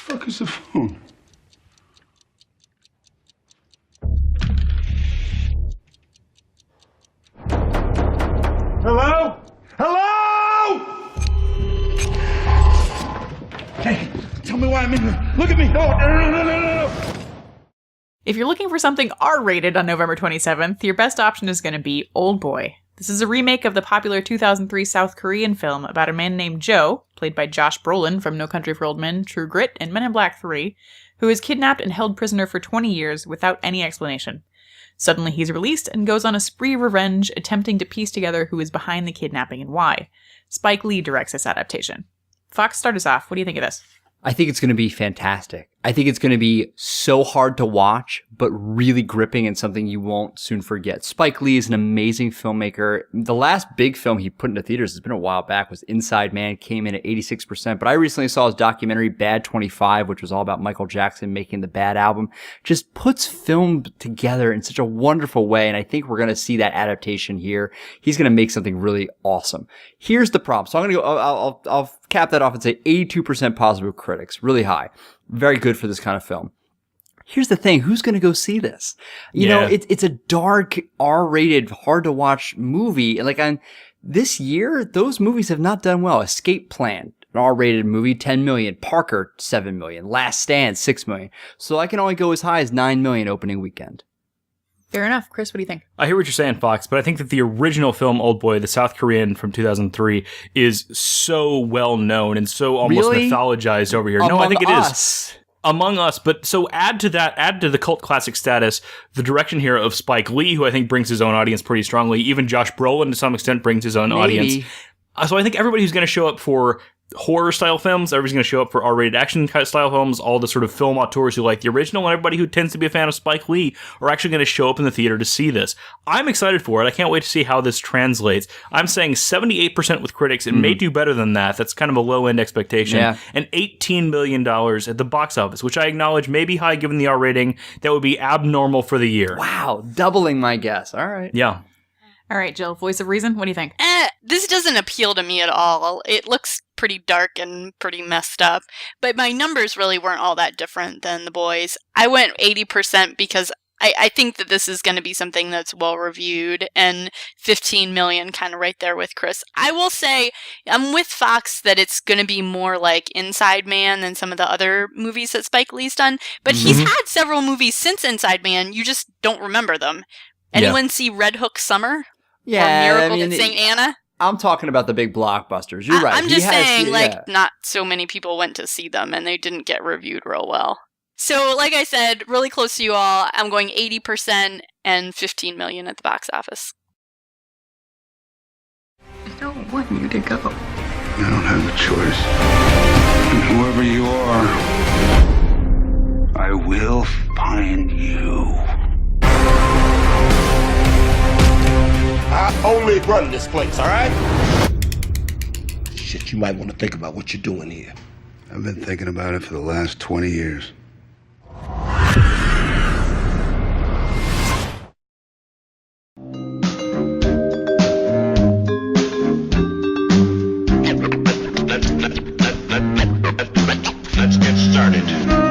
fuck is the phone? Hello? Hello? Hey, tell me why I'm in here. Look at me. No. If you're looking for something R-rated on November 27th, your best option is going to be Oldboy. This is a remake of the popular 2003 South Korean film about a man named Joe, played by Josh Brolin from No Country for Old Men, True Grit, and Men in Black 3, who is kidnapped and held prisoner for 20 years without any explanation. Suddenly he's released and goes on a spree of revenge, attempting to piece together who is behind the kidnapping and why. Spike Lee directs this adaptation. Fox, start us off. What do you think of this? I think it's going to be fantastic. I think it's going to be so hard to watch, but really gripping and something you won't soon forget. Spike Lee is an amazing filmmaker. The last big film he put into theaters, has been a while back, was Inside Man, came in at 86%. But I recently saw his documentary, Bad 25, which was all about Michael Jackson making the Bad album. Just puts film together in such a wonderful way, and I think we're going to see that adaptation here. He's going to make something really awesome. Here's the problem. So I'm going to go, I'll cap that off and say 82% positive critics, really high. Very good for this kind of film. Here's the thing. Who's going to go see this? You know, it's a dark, R-rated, hard-to-watch movie. And like on this year, those movies have not done well. Escape Plan, an R-rated movie, 10 million. Parker, 7 million. Last Stand, 6 million. So I can only go as high as 9 million opening weekend. Fair enough. Chris, what do you think? I hear what you're saying, Fox, but I think that the original film Oldboy, the South Korean from 2003, is so well known and so almost mythologized over here. I think it is. Among Us, but so add to the cult classic status, the direction here of Spike Lee, who I think brings his own audience pretty strongly. Even Josh Brolin, to some extent, brings his own audience. So I think everybody who's going to show up for horror-style films, everybody's going to show up for R-rated action-style films, all the sort of film auteurs who like the original, and everybody who tends to be a fan of Spike Lee are actually going to show up in the theater to see this. I'm excited for it. I can't wait to see how this translates. I'm saying 78% with critics. It may do better than that. That's kind of a low-end expectation. Yeah. And $18 million at the box office, which I acknowledge may be high given the R rating. That would be abnormal for the year. Wow, doubling my guess. All right. Yeah. All right, Jill, voice of reason, what do you think? This doesn't appeal to me at all. It looks pretty dark and pretty messed up, but my numbers really weren't all that different than The Boys. I went 80% because I think that this is going to be something that's well reviewed, and 15 million kind of right there with Chris. I will say I'm with Fox that it's going to be more like Inside Man than some of the other movies that Spike Lee's done, but he's had several movies since Inside Man. You just don't remember them. Anyone see Red Hook Summer? Yeah, or Miracle at St. Anna? I'm talking about the big blockbusters. You're right. I'm just saying, not so many people went to see them, and they didn't get reviewed real well. So, like I said, really close to you all. I'm going 80% and 15 million at the box office. I don't want you to go. I don't have a choice. And whoever you are, I will find you. I only run this place, all right? Shit, you might want to think about what you're doing here. I've been thinking about it for the last 20 years. Let's get started.